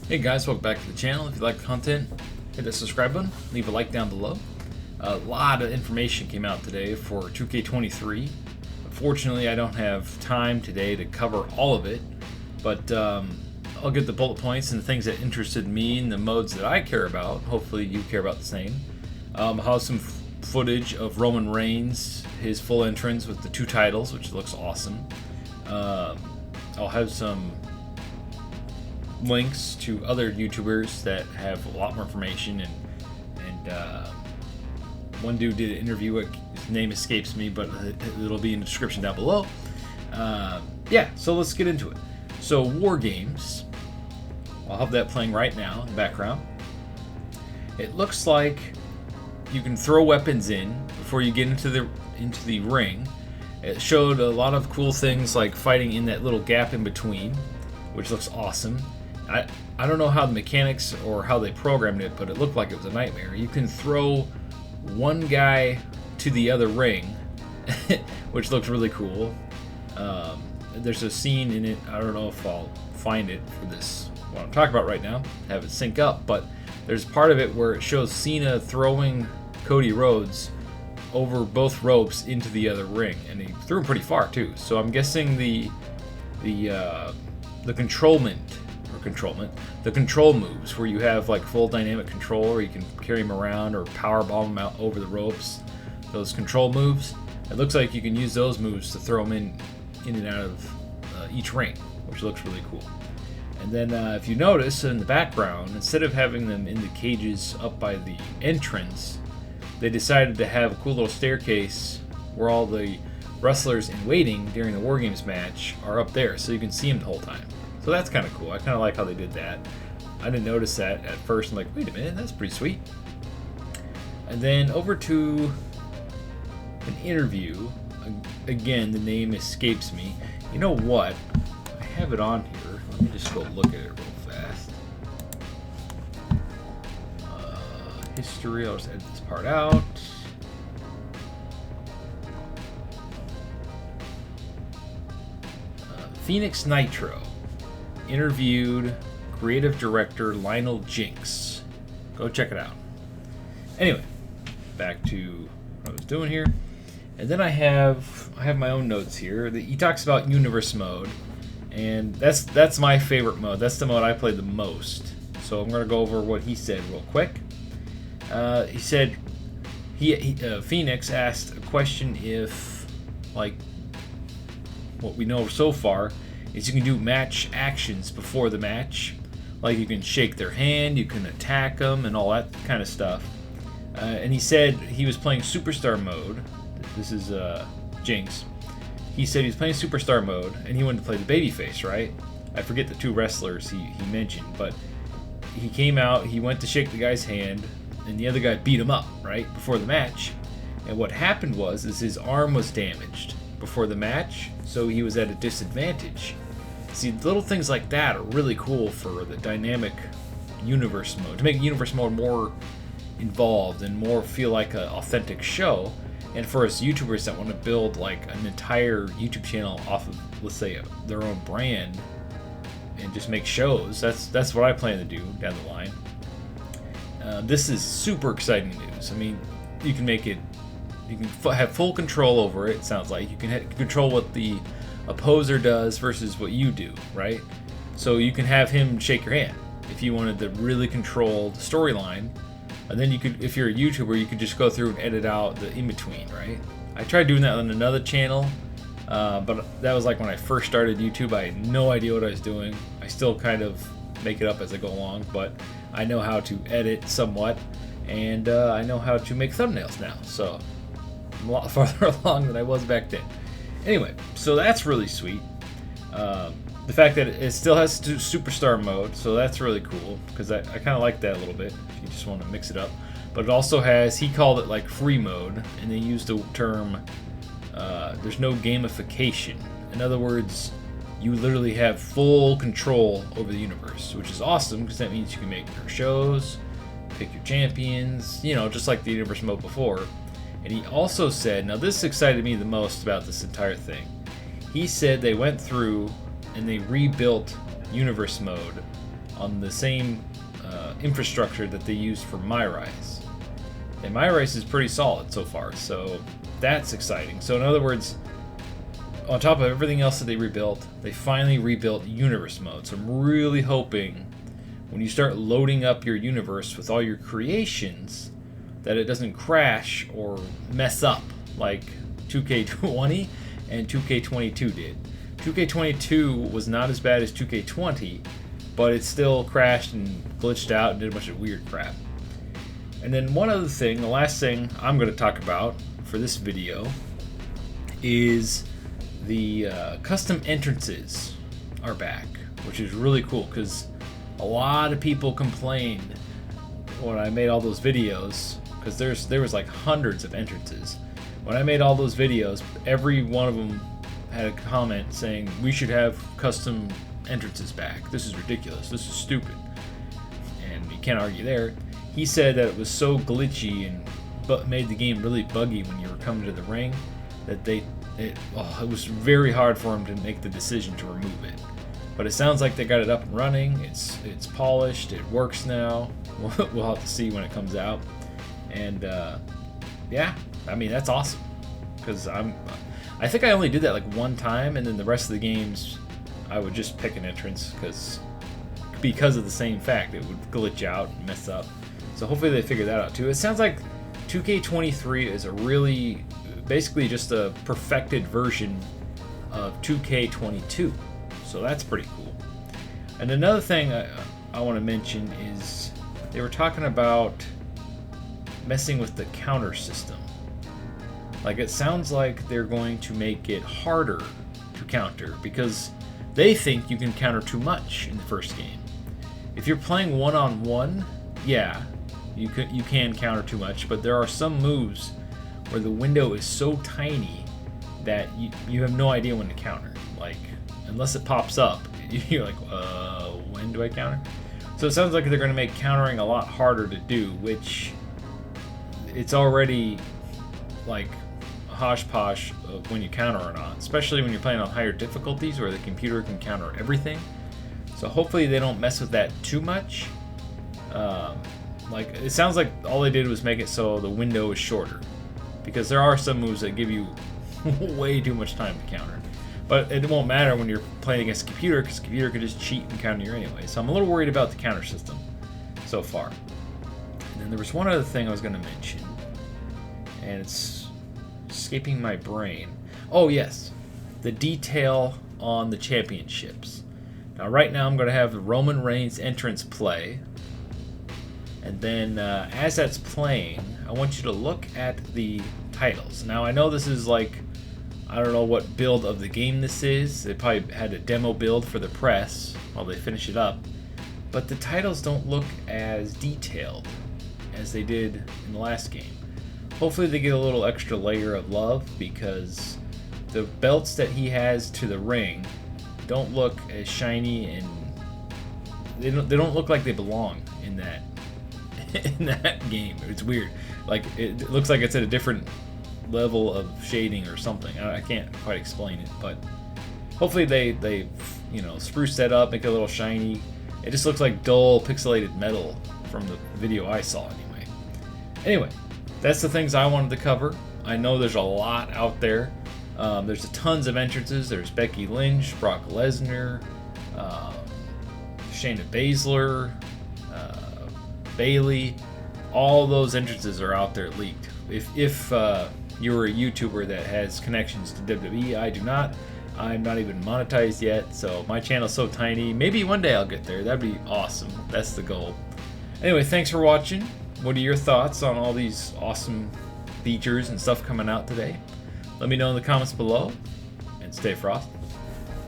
Hey guys, welcome back to the channel. If you like the content, hit the subscribe button, leave a like down below. A lot of information came out today for 2K23. Unfortunately, I don't have time today to cover all of it, but I'll get the bullet points and the things that interested me and the modes that I care about. Hopefully you care about the same. I'll have some footage of Roman Reigns, his full entrance with the 2 titles, which looks awesome. I'll have some links to other YouTubers that have a lot more information, and one dude did an interview. His name escapes me, but it'll be in the description down below. Yeah, so let's get into it. So Wargames, I'll have that playing right now in the background. It looks like you can throw weapons in before you get into the ring. It showed a lot of cool things like fighting in that little gap in between, which looks awesome. I don't know how the mechanics or how they programmed it, but it looked like it was a nightmare. You can throw one guy to the other ring, which looks really cool. There's a scene in it, I don't know if I'll find it for this, what I'm talking about right now, have it sync up, but there's part of it where it shows Cena throwing Cody Rhodes over both ropes into the other ring, and he threw him pretty far too. So I'm guessing the control moves, where you have like full dynamic control, or you can carry him around or power bomb him out over the ropes. Those control moves, it looks like you can use those moves to throw them in and out of each ring, which looks really cool. And then if you notice in the background, instead of having them in the cages up by the entrance, they decided to have a cool little staircase where all the wrestlers in waiting during the Wargames match are up there, so you can see them the whole time. So that's kind of cool. I kind of like how they did that. I didn't notice that at first. I'm like, wait a minute, that's pretty sweet. And then over to an interview. Again, the name escapes me. You know what? I have it on here. Let me just go look at it real fast. History. I'll just edit this part out. Phoenix Nitro interviewed creative director Lionel Jinx. Go check it out. Anyway, back to what I was doing here. And then I have my own notes here. He talks about universe mode, and that's my favorite mode. That's the mode I play the most. So I'm going to go over what he said real quick. He said Phoenix asked a question if, like, what we know so far is you can do match actions before the match. Like you can shake their hand, you can attack them, and all that kind of stuff. And he said he was playing Superstar mode. This is Jinx. He said he was playing Superstar mode, and he wanted to play the babyface, right? I forget the 2 wrestlers he mentioned, but he came out, he went to shake the guy's hand, and the other guy beat him up, right, before the match. And what happened was his arm was damaged before the match, so he was at a disadvantage. See, little things like that are really cool for the dynamic universe mode, to make universe mode more involved and more feel like an authentic show. And for us YouTubers that want to build like an entire YouTube channel off of, let's say, their own brand and just make shows, that's what I plan to do down the line. This is super exciting news. I mean, you can make it, you can have full control over it. It sounds like you can control what the opposer does versus what you do, right? So you can have him shake your hand if you wanted to really control the storyline. And then you could, if you're a YouTuber, you could just go through and edit out the in-between, right? I tried doing that on another channel, but that was like when I first started YouTube. I had no idea what I was doing. I still kind of make it up as I go along, but I know how to edit somewhat, and I know how to make thumbnails now. So I'm a lot farther along than I was back then. Anyway, so that's really sweet. The fact that it still has Superstar mode, so that's really cool, because I kind of like that a little bit, if you just want to mix it up. But it also has, he called it like free mode, and they used the term, there's no gamification. In other words, you literally have full control over the universe, which is awesome, because that means you can make your shows, pick your champions, you know, just like the universe mode before. And he also said, now this excited me the most about this entire thing, he said they went through and they rebuilt universe mode on the same infrastructure that they used for MyRise. And MyRise is pretty solid so far, so that's exciting. So in other words, on top of everything else that they rebuilt, they finally rebuilt universe mode. So I'm really hoping when you start loading up your universe with all your creations that it doesn't crash or mess up like 2K20 and 2K22 did. 2K22 was not as bad as 2K20, but it still crashed and glitched out and did a bunch of weird crap. And then one other thing, the last thing I'm going to talk about for this video is the custom entrances are back, which is really cool because a lot of people complained when I made all those videos, because there was like hundreds of entrances. When I made all those videos, every one of them had a comment saying we should have custom entrances back. This is ridiculous. This is stupid. And you can't argue there. He said that it was so glitchy and made the game really buggy when you were coming to the ring that it was very hard for him to make the decision to remove it. But it sounds like they got it up and running. It's polished. It works now. We'll have to see when it comes out. And yeah, I mean that's awesome because I think I only did that like one time, and then the rest of the games I would just pick an entrance because of the same fact it would glitch out and mess up. So hopefully they figure that out too. It sounds like 2K23 is basically just a perfected version of 2K22. So that's pretty cool. And another thing I want to mention is they were talking about messing with the counter system. Like it sounds like they're going to make it harder to counter because they think you can counter too much in the first game. If you're playing one-on-one, yeah, you can counter too much, but there are some moves where the window is so tiny that you have no idea when to counter. Like, unless it pops up, you're like, when do I counter? So it sounds like they're going to make countering a lot harder to do, which it's already like a hodgepodge of when you counter or not, especially when you're playing on higher difficulties where the computer can counter everything. So hopefully they don't mess with that too much. Like it sounds like all they did was make it so the window is shorter, because there are some moves that give you way too much time to counter. But it won't matter when you're playing against a computer, because the computer could just cheat and counter you anyway. So I'm a little worried about the counter system so far. And then there was one other thing I was going to mention, and it's escaping my brain. Oh yes, the detail on the championships. Now right now I'm going to have the Roman Reigns entrance play. And then as that's playing, I want you to look at the titles. Now I know this is like, I don't know what build of the game this is. They probably had a demo build for the press while they finish it up. But the titles don't look as detailed as they did in the last game. Hopefully they get a little extra layer of love, because the belts that he has to the ring don't look as shiny, and they don't look like they belong in that game. It's weird. Like it looks like it's at a different level of shading or something. I can't quite explain it, but hopefully they spruce that up, make it a little shiny. It just looks like dull pixelated metal from the video I saw anyway, that's the things I wanted to cover. I know there's a lot out there. There's tons of entrances. There's Becky Lynch, Brock Lesnar, Shayna Baszler, Bailey. All those entrances are out there leaked. If you're a YouTuber that has connections to WWE, I do not. I'm not even monetized yet, so my channel's so tiny. Maybe one day I'll get there. That'd be awesome. That's the goal. Anyway, thanks for watching. What are your thoughts on all these awesome features and stuff coming out today? Let me know in the comments below, and stay frosty.